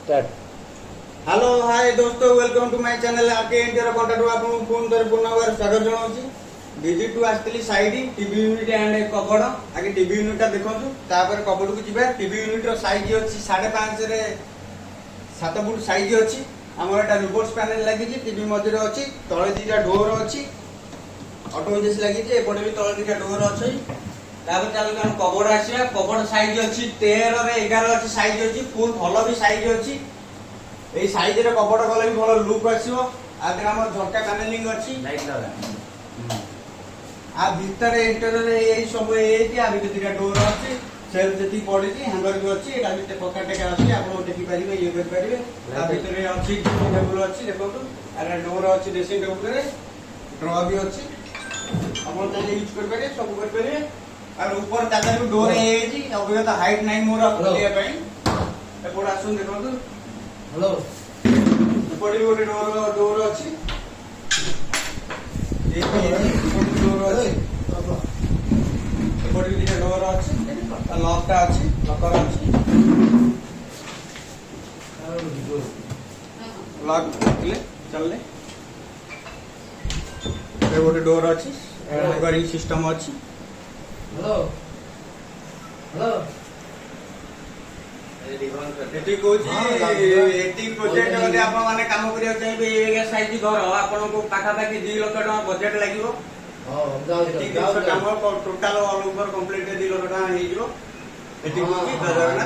Start. Hello hi दोस्तों, welcome to my channel. आके India content आपको फोन कर पुनः स्वागत जनाऊँ। विजिट टू आसली साइड टीवी यूनिट एंड कबड़। आगे टीवी यूनिट देखु, तापर कबड़ को जीवा। टीवी यूनिट साइज अच्छी 5.5 रे 7 फुट साइज अच्छी। आमर एटा रिवर्स पैनल लगी, टीवी मझे अच्छी। तले दीटा डोर अच्छी, ऑटो जैसे लगी, एपटे भी तले दीटा डोर अच्छी। तापर चलो हम कबड़ आसिया। कबड़ साइज अच्छी 13 रे 11 अच्छी साइज अच्छी। फुल भल भी साइज अच्छी। এই সাইজের কপড় গলে भी ভালো লুক আসিব। আগে আমার ঝরকা প্যানেলিং আছে, লাইট লাগা। ভিতরে ইন্টেরিয়র এই সব এইটি আমি দুইটা ডোর আছে, সেল যেতি পড়িছি, হ্যাঙ্গর भी আছে। এটা ভিতরে পকেট টেকা আছে, আপনি দেখি পারিবে, ইয়ে কৰি পারিবে। তা ভিতরে আছে টেবল আছে, দেখନ୍ତୁ। আর ডোর আছে, ড্রেসিং টেবল রে ড্র भी আছে। আপনি তাহলে ইউজ কৰি পারিবে, সব কৰি পারিবে। আর উপর তাদের ডোর এইছি, অবশ্যই তো হাইট নাই মোর খুলিয়া পাই। এপড় আসুন দেখନ୍ତୁ। हेलो एपटे गोटे डोर अच्छी, डोर अच्छी, एपटे भी दुटा डोर अच्छी, लॉकटा अच्छी, लकर अच्छी, लॉक चलले। गोटे डोर अच्छी, हैंगरिंग सिस्टम अच्छी। हेलो हेलो एटी प्रोजेक्ट जदि आपण माने काम करिया चाहिए ए साइज घर आपण को पाखा पाखी 2 लाख टका बजेट लागिवो। हां जाओ काम total all over complete 2 lakh टका हे जिवो। एटी को की दरना